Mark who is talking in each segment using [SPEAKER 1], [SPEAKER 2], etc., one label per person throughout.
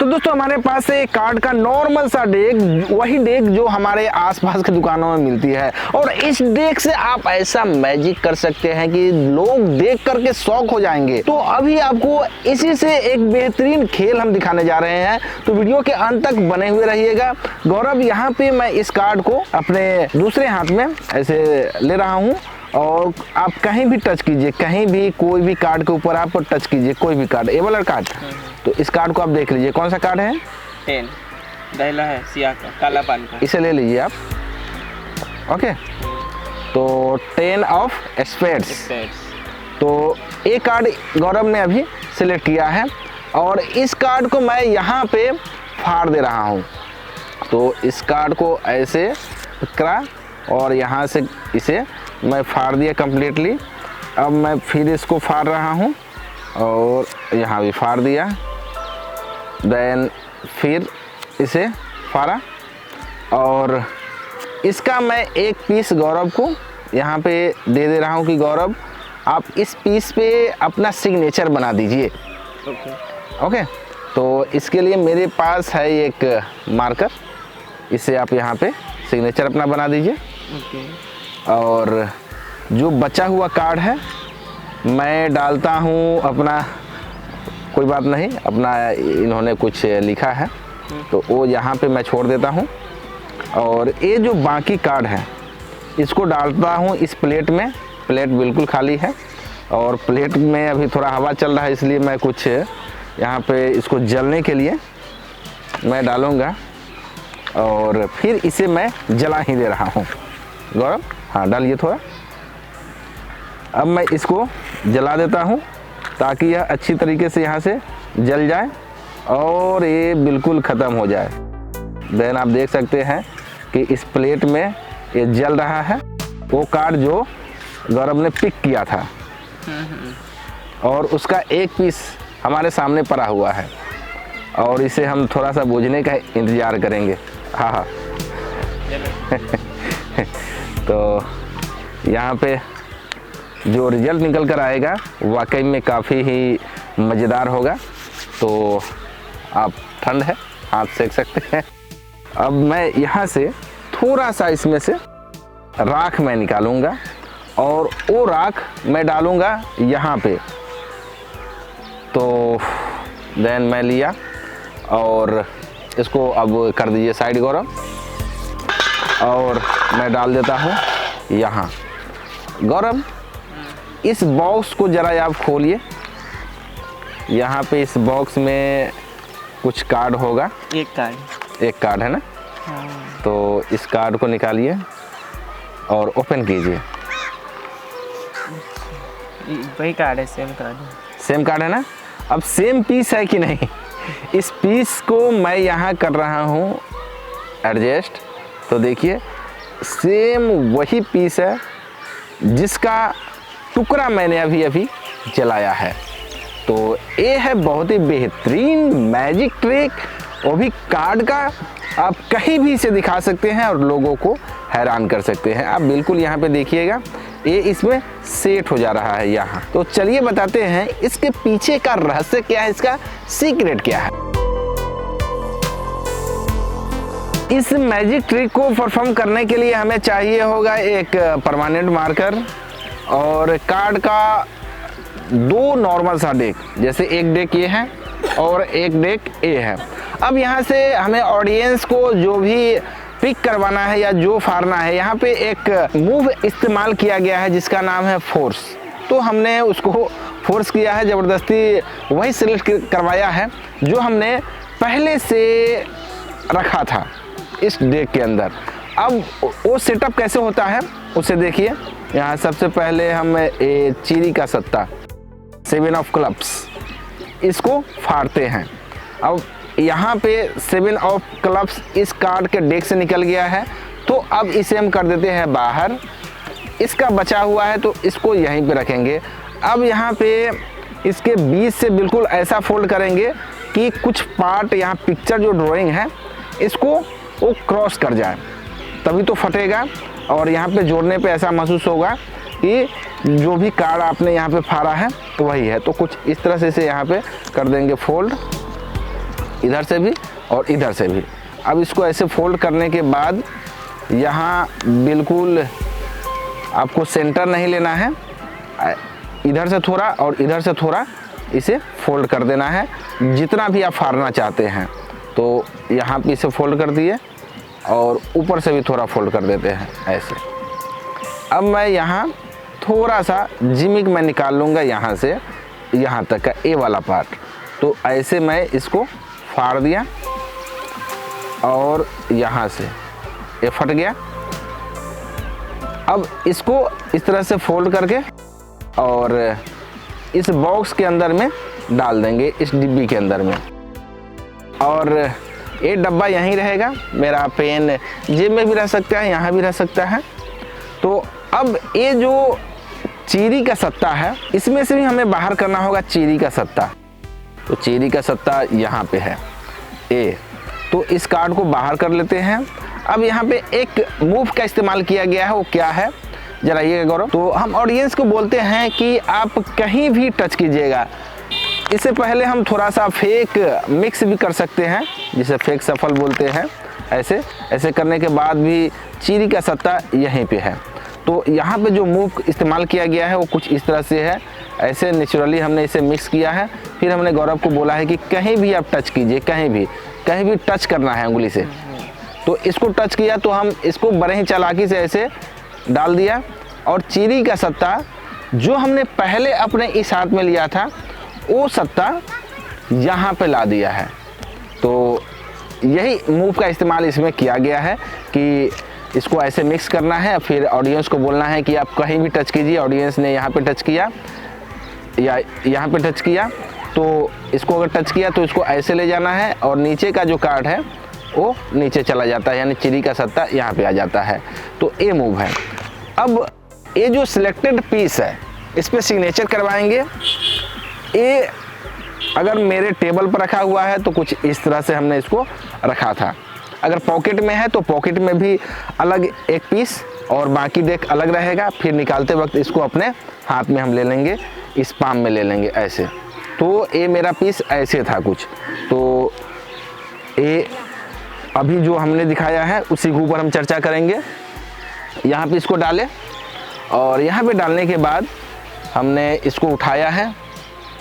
[SPEAKER 1] तो दोस्तों हमारे पास एक कार्ड का नॉर्मल सा डेक, वही डेक जो हमारे आसपास की दुकानों में मिलती है, और इस डेक से आप ऐसा मैजिक कर सकते हैं कि लोग देख करके शॉक हो जाएंगे। तो अभी आपको इसी से एक बेहतरीन खेल हम दिखाने जा रहे हैं, तो वीडियो के अंत तक बने हुए रहिएगा। गौरव, यहाँ पे मैं इस कार्ड को अपने दूसरे हाथ में ऐसे ले रहा हूँ और आप कहीं भी टच कीजिए, कहीं भी कोई भी कार्ड के ऊपर आप टच कीजिए, कोई भी कार्ड, ए वाला कार्ड। तो इस कार्ड को आप देख लीजिए, कौन सा कार्ड है?
[SPEAKER 2] 10 दहला है, सिया का, काला पान का।
[SPEAKER 1] इसे ले लीजिए आप। ओके, तो 10 ऑफ स्पेड्स। तो एक कार्ड गौरव ने अभी सिलेक्ट किया है और इस कार्ड को मैं यहाँ पे फाड़ दे रहा हूँ। तो इस कार्ड को ऐसे करा और यहाँ से इसे मैं फाड़ दिया कंप्लीटली। अब मैं फिर इसको फाड़ रहा हूँ और यहाँ भी फाड़ दिया, देन फिर इसे फाड़ा और इसका मैं एक पीस गौरव को यहाँ पे दे दे रहा हूँ कि गौरव आप इस पीस पे अपना सिग्नेचर बना दीजिए। ओके, तो इसके लिए मेरे पास है एक मार्कर, इसे आप यहाँ पे सिग्नेचर अपना बना दीजिए। और जो बचा हुआ कार्ड है मैं डालता हूँ अपना, कोई बात नहीं, अपना इन्होंने कुछ लिखा है तो वो यहाँ पे मैं छोड़ देता हूँ। और ये जो बाकी कार्ड है इसको डालता हूँ इस प्लेट में। प्लेट बिल्कुल खाली है और प्लेट में अभी थोड़ा हवा चल रहा है, इसलिए मैं कुछ यहाँ पे इसको जलने के लिए मैं डालूँगा और फिर इसे मैं जला ही दे रहा हूँ। गौरव, हाँ डालिए थोड़ा। अब मैं इसको जला देता हूँ ताकि यह अच्छी तरीके से यहाँ से जल जाए और ये बिल्कुल ख़त्म हो जाए। देन आप देख सकते हैं कि इस प्लेट में ये जल रहा है, वो कार्ड जो गौरव ने पिक किया था और उसका एक पीस हमारे सामने पड़ा हुआ है और इसे हम थोड़ा सा बुझने का इंतज़ार करेंगे। हाँ हाँ तो यहाँ पे जो रिजल्ट निकल कर आएगा वाकई में काफ़ी ही मज़ेदार होगा। तो आप ठंड है, हाथ सेक सकते हैं। अब मैं यहाँ से थोड़ा सा इसमें से राख मैं निकालूंगा और वो राख मैं डालूंगा यहाँ पे। तो देन मैं लिया और इसको अब कर दीजिए साइड गौरव, और मैं डाल देता हूँ यहाँ। गौरव, इस बॉक्स को ज़रा आप खोलिए। यहाँ पे इस बॉक्स में कुछ कार्ड होगा। एक कार्ड है ना? हाँ। तो इस कार्ड को निकालिए और ओपन कीजिए।
[SPEAKER 2] वही कार्ड है,
[SPEAKER 1] सेम कार्ड है ना? अब सेम पीस है कि नहीं, इस पीस को मैं यहाँ कर रहा हूँ एडजस्ट। तो देखिए सेम वही पीस है जिसका टुकड़ा मैंने अभी जलाया है। तो ये है बहुत ही बेहतरीन मैजिक ट्रिक, वो भी कार्ड का। आप कहीं भी इसे दिखा सकते हैं और लोगों को हैरान कर सकते हैं। आप बिल्कुल यहाँ पे देखिएगा, ये इसमें सेट हो जा रहा है यहाँ। तो चलिए बताते हैं इसके पीछे का रहस्य क्या है, इसका सीक्रेट क्या है। इस मैजिक ट्रिक को परफॉर्म करने के लिए हमें चाहिए होगा एक परमानेंट मार्कर और कार्ड का 2 नॉर्मल सा डेक, जैसे एक डेक ये है और एक डेक ये है। अब यहाँ से हमें ऑडियंस को जो भी पिक करवाना है या जो फाड़ना है, यहाँ पे एक मूव इस्तेमाल किया गया है जिसका नाम है फोर्स। तो हमने उसको फोर्स किया है, ज़बरदस्ती वही सिलेक्ट करवाया है जो हमने पहले से रखा था इस डेक के अंदर। अब वो सेटअप कैसे होता है उसे देखिए। यहाँ सबसे पहले हम चीरी का सत्ता 7 ऑफ क्लब्स, इसको फाड़ते हैं। अब यहाँ पे 7 ऑफ क्लब्स इस कार्ड के डेक से निकल गया है, तो अब इसे हम कर देते हैं बाहर। इसका बचा हुआ है तो इसको यहीं पे रखेंगे। अब यहाँ पे इसके बीच से बिल्कुल ऐसा फोल्ड करेंगे कि कुछ पार्ट, यहाँ पिक्चर जो ड्राइंग है इसको वो क्रॉस कर जाए, तभी तो फटेगा। और यहाँ पे जोड़ने पे ऐसा महसूस होगा कि जो भी कार्ड आपने यहाँ पे फाड़ा है तो वही है। तो कुछ इस तरह से इसे यहाँ पे कर देंगे फोल्ड इधर से भी और इधर से भी। अब इसको ऐसे फोल्ड करने के बाद यहाँ बिल्कुल आपको सेंटर नहीं लेना है, इधर से थोड़ा और इधर से थोड़ा इसे फोल्ड कर देना है, जितना भी आप फाड़ना चाहते हैं। तो यहाँ पे इसे फोल्ड कर दिए और ऊपर से भी थोड़ा फोल्ड कर देते हैं ऐसे। अब मैं यहाँ थोड़ा सा जिमिक मैं निकाल लूँगा यहाँ से यहाँ तक का ए वाला पार्ट। तो ऐसे मैं इसको फाड़ दिया और यहाँ से ये फट गया। अब इसको इस तरह से फोल्ड करके और इस बॉक्स के अंदर में डाल देंगे, इस डिब्बी के अंदर में। और ये डब्बा यहीं रहेगा। मेरा पेन जेब में भी रह सकता है, यहाँ भी रह सकता है। तो अब ये जो चीरी का सत्ता है, इसमें से भी हमें बाहर करना होगा चीरी का सत्ता। तो चीरी का सत्ता यहाँ पे है ए, तो इस कार्ड को बाहर कर लेते हैं। अब यहाँ पे एक मूव का इस्तेमाल किया गया है, वो क्या है जरा ये गौरव। तो हम ऑडियंस को बोलते हैं कि आप कहीं भी टच कीजिएगा। इससे पहले हम थोड़ा सा फेक मिक्स भी कर सकते हैं, जिसे फेक सफल बोलते हैं। ऐसे ऐसे करने के बाद भी चीरी का सत्ता यहीं पे है। तो यहाँ पे जो मूव इस्तेमाल किया गया है वो कुछ इस तरह से है। ऐसे नेचुरली हमने इसे मिक्स किया है। फिर हमने गौरव को बोला है कि कहीं भी आप टच कीजिए, कहीं भी टच करना है उंगली से। तो इसको टच किया तो हम इसको बड़े ही चालाकी से ऐसे डाल दिया और चीरी का सत्ता जो हमने पहले अपने इस हाथ में लिया था वो सत्ता यहाँ पे ला दिया है। तो यही मूव का इस्तेमाल इसमें किया गया है कि इसको ऐसे मिक्स करना है। फिर ऑडियंस को बोलना है कि आप कहीं भी टच कीजिए। ऑडियंस ने यहाँ पे टच किया या यहाँ पे टच किया, तो इसको अगर टच किया तो इसको ऐसे ले जाना है और नीचे का जो कार्ड है वो नीचे चला जाता है, यानी चीरी का सत्ता यहाँ पे आ जाता है। तो ये मूव है। अब ये जो सिलेक्टेड पीस है इस पर सिग्नेचर करवाएंगे। ये अगर मेरे टेबल पर रखा हुआ है तो कुछ इस तरह से हमने इसको रखा था। अगर पॉकेट में है तो पॉकेट में भी अलग एक पीस और बाकी डेक अलग रहेगा। फिर निकालते वक्त इसको अपने हाथ में हम ले लेंगे, इस पाम में ले लेंगे ऐसे। तो ये मेरा पीस ऐसे था कुछ। तो ये अभी जो हमने दिखाया है उसी के ऊपर हम चर्चा करेंगे। यहाँ पे इसको डालें और यहाँ पे डालने के बाद हमने इसको उठाया है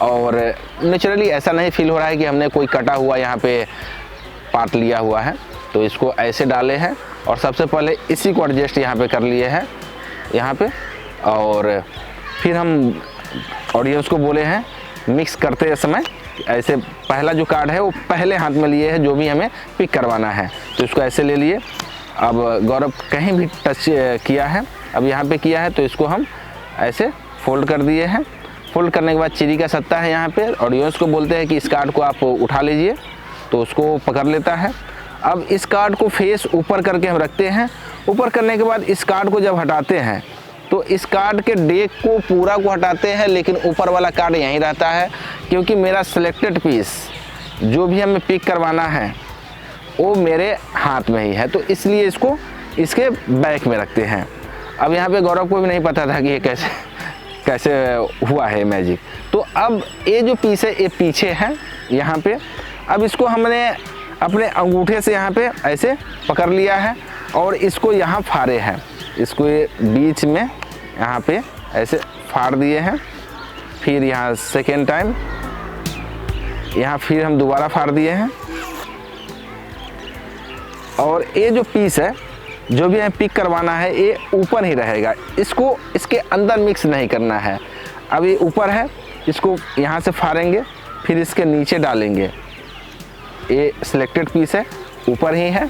[SPEAKER 1] और नेचुरली ऐसा नहीं फील हो रहा है कि हमने कोई कटा हुआ यहाँ पे पार्ट लिया हुआ है। तो इसको ऐसे डाले हैं और सबसे पहले इसी को एडजस्ट यहाँ पे कर लिए हैं यहाँ पे। और फिर हम ऑडियंस को बोले हैं मिक्स करते समय ऐसे पहला जो कार्ड है वो पहले हाथ में लिए है जो भी हमें पिक करवाना है। तो इसको ऐसे ले लिए। अब गौरव कहीं भी टच किया है, अब यहाँ पे किया है तो इसको हम ऐसे फोल्ड कर दिए हैं। फोल्ड करने के बाद चीरी का सत्ता है यहाँ पे। ऑडियंस को बोलते हैं कि इस कार्ड को आप उठा लीजिए, तो उसको पकड़ लेता है। अब इस कार्ड को फेस ऊपर करके हम रखते हैं। ऊपर करने के बाद इस कार्ड को जब हटाते हैं तो इस कार्ड के डेक को पूरा को हटाते हैं, लेकिन ऊपर वाला कार्ड यहीं रहता है, क्योंकि मेरा सिलेक्टेड पीस जो भी हमें पिक करवाना है वो मेरे हाथ में ही है। तो इसलिए इसको इसके बैक में रखते हैं। अब यहाँ पे गौरव को भी नहीं पता था कि ये कैसे हुआ है मैजिक। तो अब ये जो पीस है ये पीछे है यहाँ पे। अब इसको हमने अपने अंगूठे से यहाँ पे ऐसे पकड़ लिया है और इसको यहाँ फाड़े हैं। इसको ये बीच में यहाँ पे ऐसे फाड़ दिए हैं। फिर यहाँ सेकेंड टाइम यहाँ फिर हम दोबारा फाड़ दिए हैं। और ये जो पीस है जो भी हमें पिक करवाना है ये ऊपर ही रहेगा, इसको इसके अंदर मिक्स नहीं करना है। अब ये ऊपर है, इसको यहाँ से फाड़ेंगे फिर इसके नीचे डालेंगे। ये सिलेक्टेड पीस है, ऊपर ही है।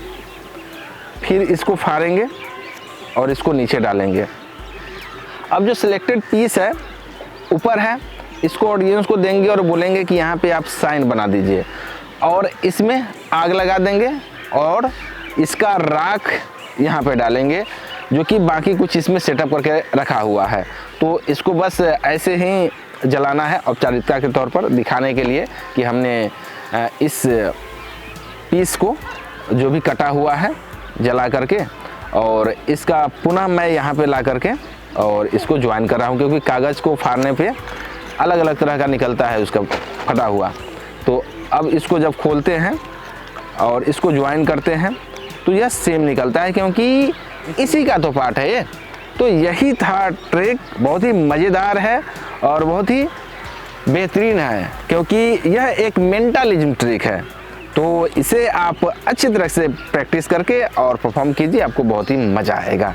[SPEAKER 1] फिर इसको फाड़ेंगे और इसको नीचे डालेंगे। अब जो सिलेक्टेड पीस है ऊपर है, इसको ऑडियंस को देंगे और बोलेंगे कि यहाँ पे आप साइन बना दीजिए और इसमें आग लगा देंगे और इसका राख यहाँ पे डालेंगे, जो कि बाकी कुछ इसमें सेटअप करके रखा हुआ है। तो इसको बस ऐसे ही जलाना है औपचारिकता के तौर पर, दिखाने के लिए कि हमने इस पीस को जो भी कटा हुआ है जला करके, और इसका पुनः मैं यहाँ पे ला करके और इसको ज्वाइन कर रहा हूँ, क्योंकि कागज़ को फाड़ने पे अलग अलग तरह का निकलता है उसका फटा हुआ। तो अब इसको जब खोलते हैं और इसको ज्वाइन करते हैं तो यह सेम निकलता है, क्योंकि इसी का तो पार्ट है ये। तो यही था ट्रिक, बहुत ही मज़ेदार है और बहुत ही बेहतरीन है, क्योंकि यह एक मेंटलिज्म ट्रिक है। तो इसे आप अच्छी तरह से प्रैक्टिस करके और परफॉर्म कीजिए, आपको बहुत ही मज़ा आएगा।